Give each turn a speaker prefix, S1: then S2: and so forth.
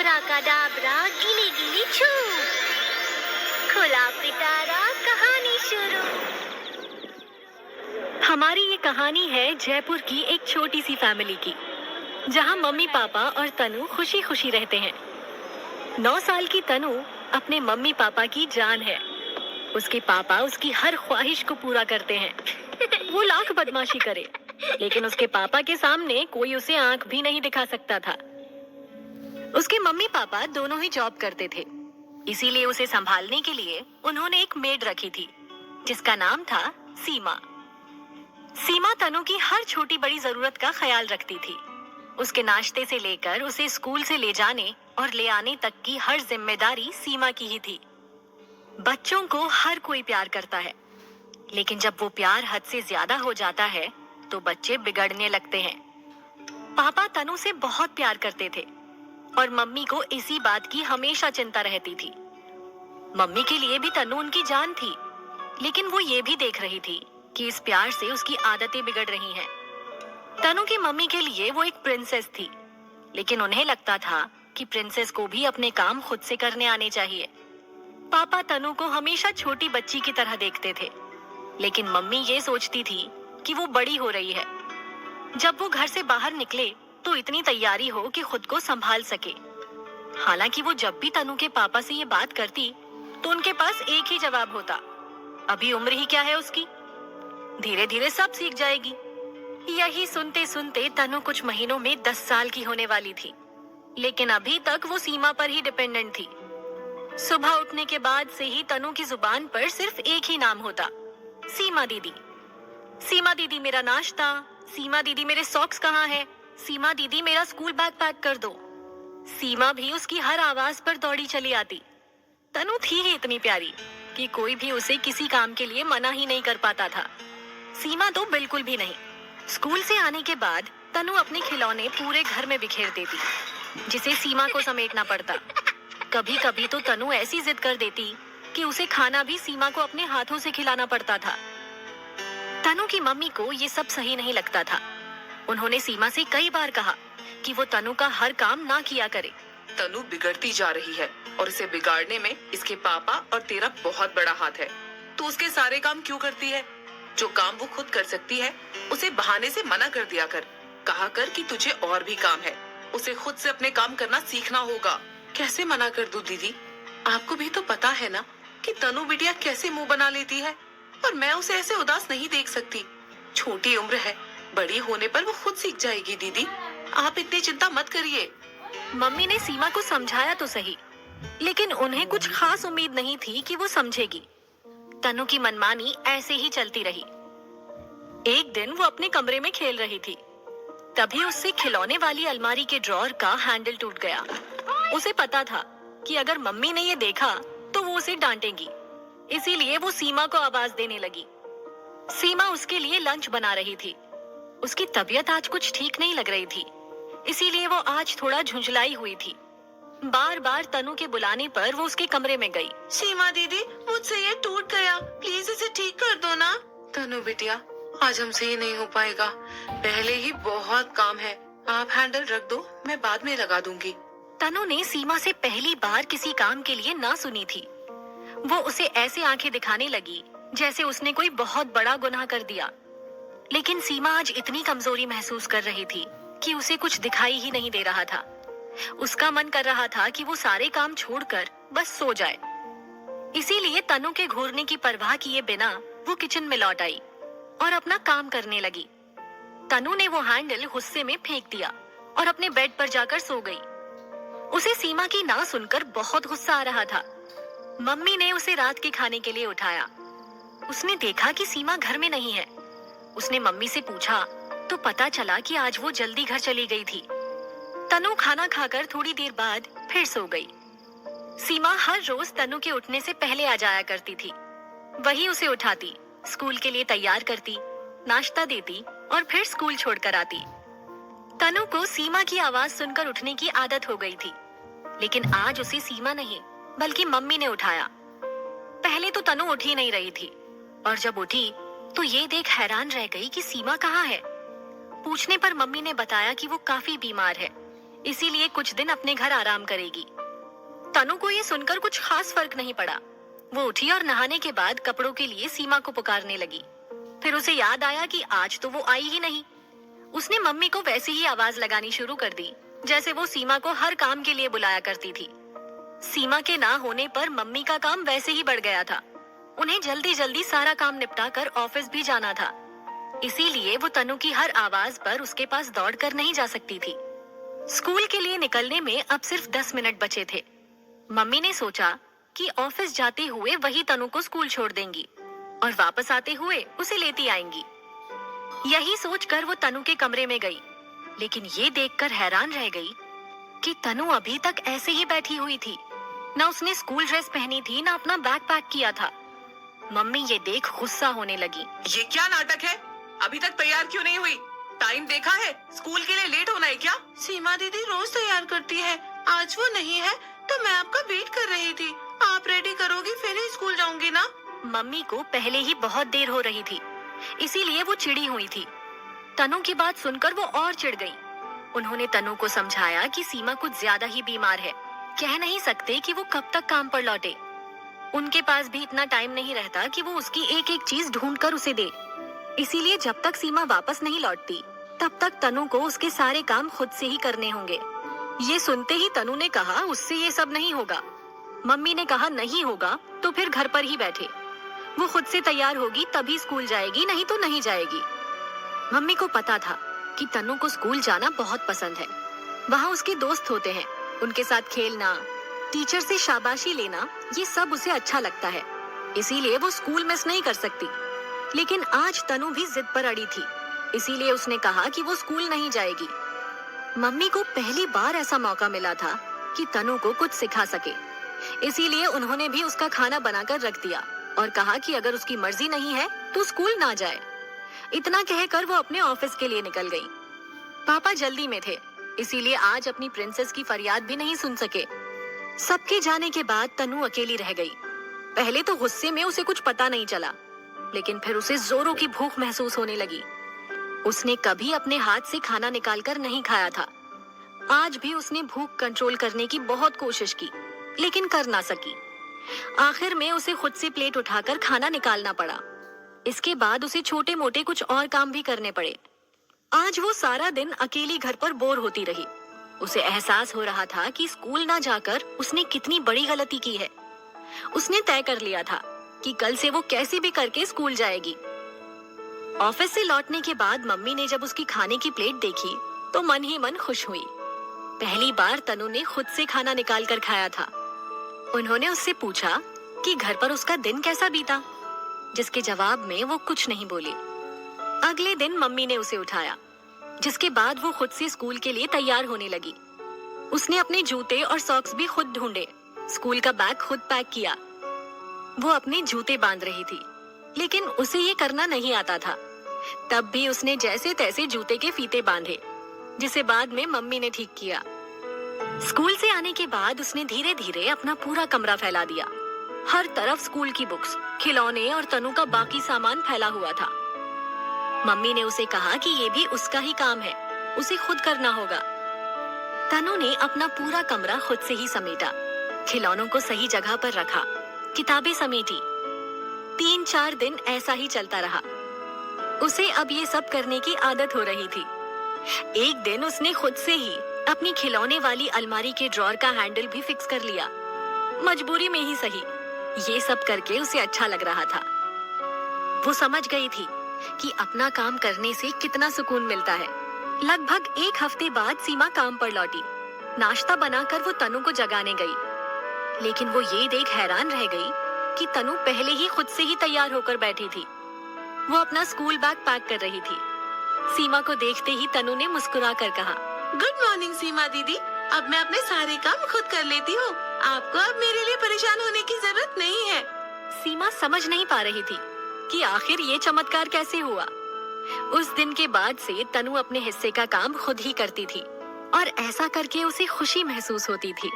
S1: अब्राकडाब्रा गिली गिली छू, खुला पिटारा कहानी शुरू।
S2: हमारी ये कहानी है जयपुर की एक छोटी सी फैमिली की, जहाँ मम्मी पापा और तनु खुशी खुशी रहते हैं। 9 साल की तनु अपने मम्मी पापा की जान है। उसके पापा उसकी हर ख्वाहिश को पूरा करते हैं। वो लाख बदमाशी करे, लेकिन उसके पापा के सामने कोई उसे आंख भी नहीं दिखा सकता था। उसके मम्मी पापा दोनों ही जॉब करते थे, इसीलिए उसे संभालने के लिए उन्होंने एक मेड रखी थी, जिसका नाम था सीमा। सीमा तनु की हर छोटी बड़ी जरूरत का ख्याल रखती थी। उसके नाश्ते से लेकर उसे स्कूल से ले जाने और ले आने तक की हर जिम्मेदारी सीमा की ही थी। बच्चों को हर कोई प्यार करता है, लेकिन जब वो प्यार हद से ज्यादा हो जाता है तो बच्चे बिगड़ने लगते हैं। पापा तनु से बहुत प्यार करते थे और मम्मी को इसी बात की हमेशा चिंता रहती थी। मम्मी के लिए भी तनु उनकी जान थी, लेकिन वो ये भी देख रही थी कि इस प्यार से उसकी आदतें बिगड़ रही हैं। तनु की मम्मी के लिए वो एक प्रिंसेस थी, लेकिन उन्हें लगता था कि प्रिंसेस को भी अपने काम खुद से करने आने चाहिए। पापा तनु को हमेशा छोटी बच्ची की तरह देखते थे, लेकिन मम्मी ये सोचती थी कि वो बड़ी हो रही है। जब वो घर से बाहर निकले तो इतनी तैयारी हो कि खुद को संभाल सके। हालांकि वो जब भी तनु के पापा से ये बात करती तो उनके पास एक ही जवाब होता, अभी उम्र ही क्या है उसकी, धीरे धीरे सब सीख जाएगी। यही सुनते सुनते तनु कुछ महीनों में 10 साल की होने वाली थी, लेकिन अभी तक वो सीमा पर ही डिपेंडेंट थी। सुबह उठने के बाद से ही तनु की जुबान पर सिर्फ एक ही नाम होता, सीमा दीदी। सीमा दीदी मेरा नाश्ता, सीमा दीदी मेरे सॉक्स कहाँ है, सीमा दीदी मेरा स्कूल बैग पैक कर दो। सीमा भी उसकी हर आवाज पर दौड़ी चली आती। तनु थी ही इतनी प्यारी कि कोई भी उसे किसी काम के लिए मना ही नहीं कर पाता था। सीमा तो बिल्कुल भी नहीं। स्कूल से आने के बाद तनु अपने खिलौने पूरे घर में बिखेर देती, जिसे सीमा को समेटना पड़ता। कभी कभी तो तनु ऐसी जिद कर देती कि उसे खाना भी सीमा को अपने हाथों से खिलाना पड़ता था। तनु की मम्मी को ये सब सही नहीं लगता था। उन्होंने सीमा से कई बार कहा कि वो तनु का हर काम ना किया करे।
S3: तनु बिगड़ती जा रही है और इसे बिगाड़ने में इसके पापा और तेरा बहुत बड़ा हाथ है। तू उसके सारे काम क्यों करती है? जो काम वो खुद कर सकती है उसे बहाने से मना कर दिया कर। कहा कर कि तुझे और भी काम है, उसे खुद से अपने काम करना सीखना होगा। कैसे मना कर दूं दीदी? आपको भी तो पता है ना कि तनु बिटिया कैसे मुंह बना लेती है, और मैं उसे ऐसे उदास नहीं देख सकती। छोटी उम्र है, बड़ी होने पर वो खुद सीख जाएगी दीदी, आप इतनी चिंता मत करिए।
S2: मम्मी ने सीमा को समझाया तो सही, लेकिन उन्हें कुछ खास उम्मीद नहीं थी कि वो समझेगी। तनु की मनमानी ऐसे ही चलती रही। एक दिन वो अपने कमरे में खेल रही थी, तभी उससे खिलौने वाली अलमारी के ड्रॉर का हैंडल टूट गया। उसे पता था कि अगर मम्मी ने ये देखा तो वो उसे डांटेगी, इसीलिए वो सीमा को आवाज देने लगी। सीमा उसके लिए लंच बना रही थी। उसकी तबीयत आज कुछ ठीक नहीं लग रही थी, इसीलिए वो आज थोड़ा झुंझलाई हुई थी। बार बार तनु के बुलाने पर वो उसके कमरे में गई।
S3: सीमा दीदी, मुझसे ये टूट गया, प्लीज इसे ठीक कर दो ना। तनु बिटिया, आज हमसे ये नहीं हो पाएगा, पहले ही बहुत काम है। आप हैंडल रख दो, मैं बाद में लगा दूंगी।
S2: तनु ने सीमा से पहली बार किसी काम के लिए ना सुनी थी। वो उसे ऐसे आंखें दिखाने लगी जैसे उसने कोई बहुत बड़ा गुनाह कर दिया। लेकिन सीमा आज इतनी कमजोरी महसूस कर रही थी कि उसे कुछ दिखाई ही नहीं दे रहा था। उसका मन कर रहा था कि वो सारे काम छोड़कर बस सो जाए। इसीलिए तनु के घूरने की परवाह किए बिना वो किचन में लौट आई और अपना काम करने लगी। तनु ने वो हैंडल गुस्से में फेंक दिया और अपने बेड पर जाकर सो गई। उसे सीमा की ना सुनकर बहुत गुस्सा आ रहा था। मम्मी ने उसे रात के खाने के लिए उठाया। उसने देखा कि सीमा घर में नहीं है। उसने मम्मी से पूछा तो पता चला कि आज वो जल्दी घर चली गई थी। तनु खाना खाकर थोड़ी देर बाद फिर सो गई। सीमा हर रोज तनु के उठने से पहले आ जाया करती थी। वही उसे उठाती, स्कूल के लिए तैयार करती, नाश्ता देती और फिर स्कूल छोड़कर आती। तनु को सीमा की आवाज सुनकर उठने की आदत हो गई थी, लेकिन आज उसे सीमा नहीं बल्कि मम्मी ने उठाया। पहले तो तनु उठ ही नहीं रही थी, और जब उठी तो ये देख हैरान रह गई कि सीमा कहाँ है। पूछने पर मम्मी ने बताया कि वो काफी बीमार है, इसीलिए कुछ दिन अपने घर आराम करेगी। तनु को ये सुनकर कुछ खास फर्क नहीं पड़ा। वो उठी और नहाने के बाद कपड़ों के लिए सीमा को पुकारने लगी। फिर उसे याद आया कि आज तो वो आई ही नहीं। उसने मम्मी को वैसे ही आवाज लगानी शुरू कर दी जैसे वो सीमा को हर काम के लिए बुलाया करती थी। सीमा के ना होने पर मम्मी का काम वैसे ही बढ़ गया था। उन्हें जल्दी जल्दी सारा काम निपटा कर ऑफिस भी जाना था। इसीलिए वो तनु की हर आवाज पर उसके पास दौड़कर नहीं जा सकती थी। स्कूल के लिए निकलने में अब सिर्फ 10 मिनट बचे थे। मम्मी ने सोचा कि ऑफिस जाते हुए वही तनु को स्कूल छोड़ देंगी और वापस आते हुए उसे लेती आएंगी। यही सोचकर वो तनु के कमरे में गई, लेकिन ये देखकर हैरान रह गई कि तनु अभी तक ऐसे ही बैठी हुई थी। ना उसने स्कूल ड्रेस पहनी थी, ना अपना बैग पैक किया था। मम्मी ये देख गुस्सा होने लगी।
S3: ये क्या नाटक है? अभी तक तैयार क्यों नहीं हुई? टाइम देखा है? स्कूल के लिए लेट होना है क्या? सीमा दीदी रोज तैयार करती है, आज वो नहीं है तो मैं आपका वेट कर रही थी। आप रेडी करोगी फिर ही स्कूल जाऊंगी ना?
S2: मम्मी को पहले ही बहुत देर हो रही थी, इसीलिए वो चिड़ी हुई थी। तनु की बात सुनकर वो और चिढ़ गई। उन्होंने तनु को समझाया कि सीमा कुछ ज्यादा ही बीमार है, कह नहीं सकते कि वो कब तक काम पर लौटे। उनके पास भी इतना टाइम नहीं रहता कि वो उसकी एक एक चीज ढूंढकर उसे दे। इसीलिए जब तक सीमा वापस नहीं लौटती तब तक तनु को उसके सारे काम खुद से ही करने होंगे। ये सुनते ही तनु ने कहा उससे ये सब नहीं होगा। मम्मी ने कहा नहीं होगा तो फिर घर पर ही बैठे। वो खुद से तैयार होगी तभी स्कूल जाएगी, नहीं तो नहीं जाएगी। मम्मी को पता था कि तनु को स्कूल जाना बहुत पसंद है। वहाँ उसके दोस्त होते हैं, उनके साथ खेलना, टीचर से शाबाशी लेना, ये सब उसे अच्छा लगता है। इसीलिए वो स्कूल मिस नहीं कर सकती। लेकिन आज तनु भी जिद पर अड़ी थी, इसीलिए उसने कहा कि वो स्कूल नहीं जाएगी। मम्मी को पहली बार ऐसा मौका मिला था कि तनु को कुछ सिखा सके, इसीलिए उन्होंने भी उसका खाना बनाकर रख दिया और कहा कि अगर उसकी मर्जी नहीं है तो स्कूल ना जाए। इतना कहकर वो अपने ऑफिस के लिए निकल गई। पापा जल्दी में थे, इसीलिए आज अपनी प्रिंसेस की फरियाद भी नहीं सुन सके। सबके जाने के बाद तनु अकेली रह गई। पहले तो गुस्से में उसे कुछ पता नहीं चला, लेकिन फिर उसे जोरों की भूख महसूस होने लगी। उसने कभी अपने हाथ से खाना निकालकर नहीं खाया था। आज भी उसने भूख कंट्रोल करने की बहुत कोशिश की, लेकिन कर ना सकी। आखिर में उसे खुद से प्लेट उठाकर खाना निकालना पड़ा। इसके बाद उसे छोटे मोटे कुछ और काम भी करने पड़े। आज वो सारा दिन अकेली घर पर बोर होती रही। उसे एहसास हो रहा था कि स्कूल ना जाकर उसने कितनी बड़ी गलती की है। उसने तय कर लिया था कि कल से वो कैसे भी करके स्कूल जाएगी। ऑफिस से लौटने के बाद मम्मी ने जब उसकी खाने की प्लेट देखी तो मन ही मन खुश हुई। पहली बार तनु ने खुद से खाना निकाल कर खाया था। उन्होंने उससे पूछा कि घर पर उसका दिन कैसा बीता, जिसके जवाब में वो कुछ नहीं बोली। अगले दिन मम्मी ने उसे उठाया, जिसके बाद वो खुद से स्कूल के लिए तैयार होने लगी। उसने अपने जूते और सॉक्स भी खुद ढूंढे, स्कूल का बैग खुद पैक किया। वो अपने जूते बांध रही थी, लेकिन उसे ये करना नहीं आता था। तब भी उसने जैसे तैसे जूते के फीते बांधे, जिसे बाद में मम्मी ने ठीक किया। स्कूल से आने के बाद उसने धीरे धीरे अपना पूरा कमरा फैला दिया। हर तरफ स्कूल की बुक्स, खिलौने और तनु का बाकी सामान फैला हुआ था। मम्मी ने उसे कहा कि ये भी उसका ही काम है, उसे खुद करना होगा। तनु ने अपना पूरा कमरा खुद से ही समेटा, खिलौनों को सही जगह पर रखा, किताबें समेटी। 3-4 दिन ऐसा ही चलता रहा। उसे अब ये सब करने की आदत हो रही थी। एक दिन उसने खुद से ही अपनी खिलौने वाली अलमारी के ड्रॉर का हैंडल भी फिक्स कर लिया। मजबूरी में ही सही, ये सब करके उसे अच्छा लग रहा था। वो समझ गई थी कि अपना काम करने से कितना सुकून मिलता है। लगभग 1 हफ्ते बाद सीमा काम पर लौटी। नाश्ता बनाकर वो तनु को जगाने गई, लेकिन वो ये देख हैरान रह गई कि तनु पहले ही खुद से ही तैयार होकर बैठी थी। वो अपना स्कूल बैग पैक कर रही थी। सीमा को देखते ही तनु ने मुस्कुरा कर कहा,
S3: गुड मॉर्निंग सीमा दीदी, अब मैं अपने सारे काम खुद कर लेती हूँ। आपको अब मेरे लिए परेशान होने की जरूरत नहीं है।
S2: सीमा समझ नहीं पा रही थी कि आखिर ये चमत्कार कैसे हुआ। उस दिन के बाद से तनु अपने हिस्से का काम खुद ही करती थी और ऐसा करके उसे खुशी महसूस होती थी।